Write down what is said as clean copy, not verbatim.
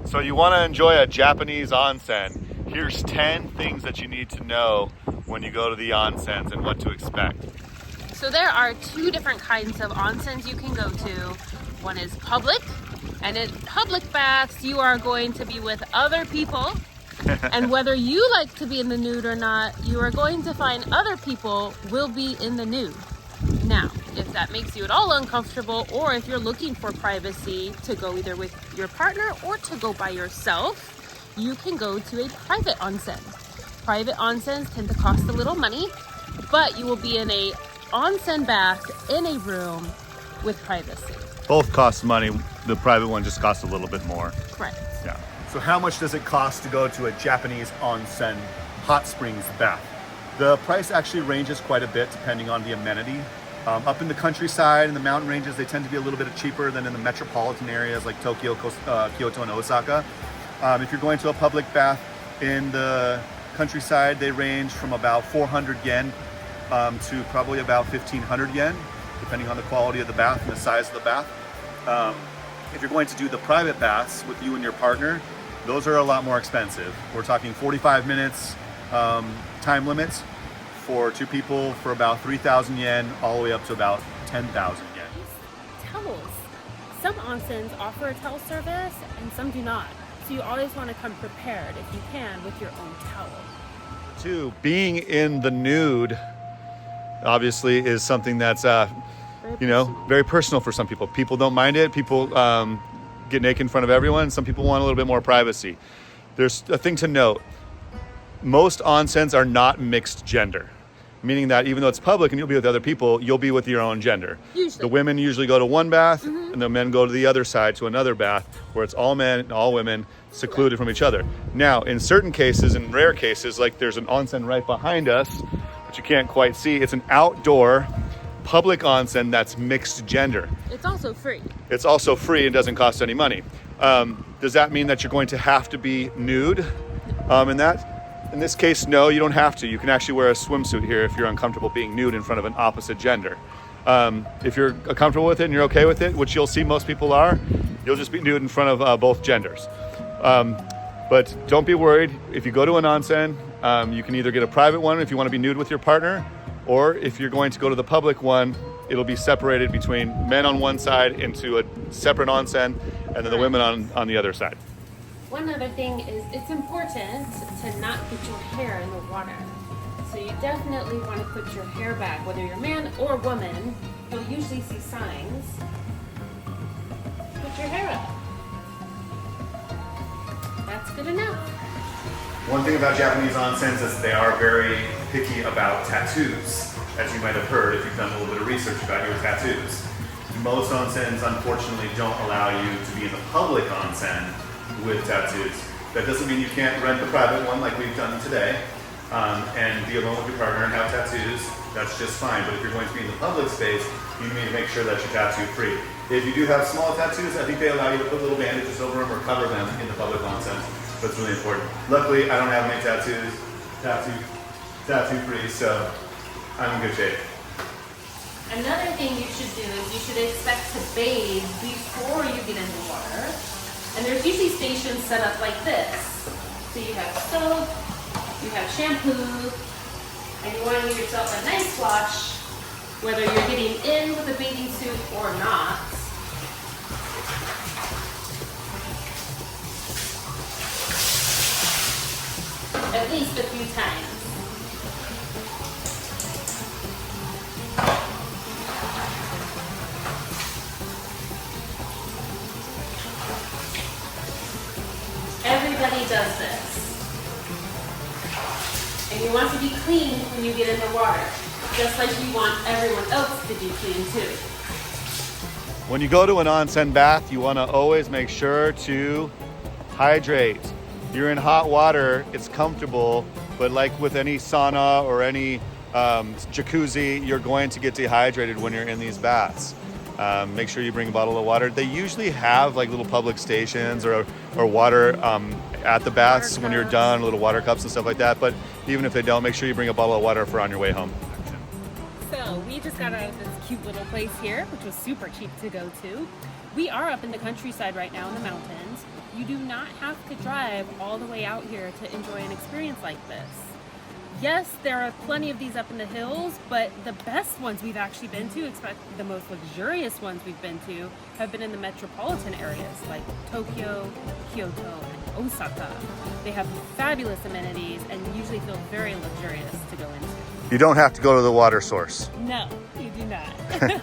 So you want to enjoy a Japanese onsen. Here's 10 things that you need to know when you go to the onsens and what to expect. So there are two different kinds of onsens you can go to. One is public, and in public baths you are going to be with other people. And whether you like to be in the nude or not, you are going to find other people will be in the nude. Now, if that makes you at all uncomfortable, or if you're looking for privacy to go either with your partner or to go by yourself, you can go to a private onsen. Private onsens tend to cost a little money, but you will be in a onsen bath in a room with privacy. Both cost money. The private one just costs a little bit more. Correct. Yeah. So how much does it cost to go to a Japanese onsen hot springs bath? The price actually ranges quite a bit depending on the amenity. Up in the countryside and the mountain ranges, they tend to be a little bit cheaper than in the metropolitan areas like Tokyo, Kyoto, and Osaka. If you're going to a public bath in the countryside, they range from about 400 yen to probably about 1,500 yen, depending on the quality of the bath and the size of the bath. If you're going to do the private baths with you and your partner, those are a lot more expensive. We're talking 45 minutes time limits for two people for about 3,000 yen all the way up to about 10,000 yen. Towels. Some onsens offer a towel service and some do not. So you always want to come prepared if you can with your own towel. Two, being in the nude obviously is something that's very personal for some people. People don't mind it. People get naked in front of everyone. Some people want a little bit more privacy. There's a thing to note. Most onsens are not mixed gender, meaning that even though it's public and you'll be with other people, you'll be with your own gender. Usually. The women usually go to one bath, and the men go to the other side to another bath where it's all men and all women secluded from each other. Now, in certain cases, in rare cases, like there's an onsen right behind us, which you can't quite see, it's an outdoor public onsen that's mixed gender. It's also free. It's also free and doesn't cost any money. Does that mean that you're going to have to be nude in this case, no, you don't have to. You can actually wear a swimsuit here if you're uncomfortable being nude in front of an opposite gender. If you're comfortable with it and you're okay with it, which you'll see most people are, you'll just be nude in front of both genders. But don't be worried. If you go to an onsen, you can either get a private one if you want to be nude with your partner, or if you're going to go to the public one, it'll be separated between men on one side into a separate onsen, and then the women on the other side. One other thing is it's important to not put your hair in the water. So you definitely want to put your hair back, whether you're man or woman. You'll usually see signs. Put your hair up. That's good enough. One thing about Japanese onsens is they are very picky about tattoos, as you might have heard if you've done a little bit of research about your tattoos. Most onsens, unfortunately, don't allow you to be in the public onsen with tattoos. That doesn't mean you can't rent the private one like we've done today and be alone with your partner and have tattoos. That's just fine. But if you're going to be in the public space, you need to make sure that you're tattoo free. If you do have small tattoos, I think they allow you to put little bandages over them or cover them in the public onsens. That's really important. Luckily, I don't have any tattoos, tattoo free, so I'm in good shape. Another thing you should do is you should expect to bathe before you get in the water. And there's usually stations set up like this. So you have soap, you have shampoo, and you want to give yourself a nice wash, whether you're getting in with a bathing suit or not. At least a few times. Everybody does this. And you want to be clean when you get in the water, just like you want everyone else to be clean too. When you go to an onsen bath, you want to always make sure to hydrate. You're in hot water, it's comfortable, but like with any sauna or any jacuzzi, you're going to get dehydrated when you're in these baths. Make sure you bring a bottle of water. They usually have like little public stations or water at the baths when you're done, little water cups and stuff like that. But even if they don't, make sure you bring a bottle of water for on your way home. So we just got out of this cute little place here, which was super cheap to go to. We are up in the countryside right now in the mountains. you do not have to drive all the way out here to enjoy an experience like this. Yes, there are plenty of these up in the hills, but the best ones we've actually been to, expect the most luxurious ones we've been to, have been in the metropolitan areas like Tokyo, Kyoto, and Osaka. They have fabulous amenities and usually feel very luxurious to go into. You don't have to go to the water source. No, you do not.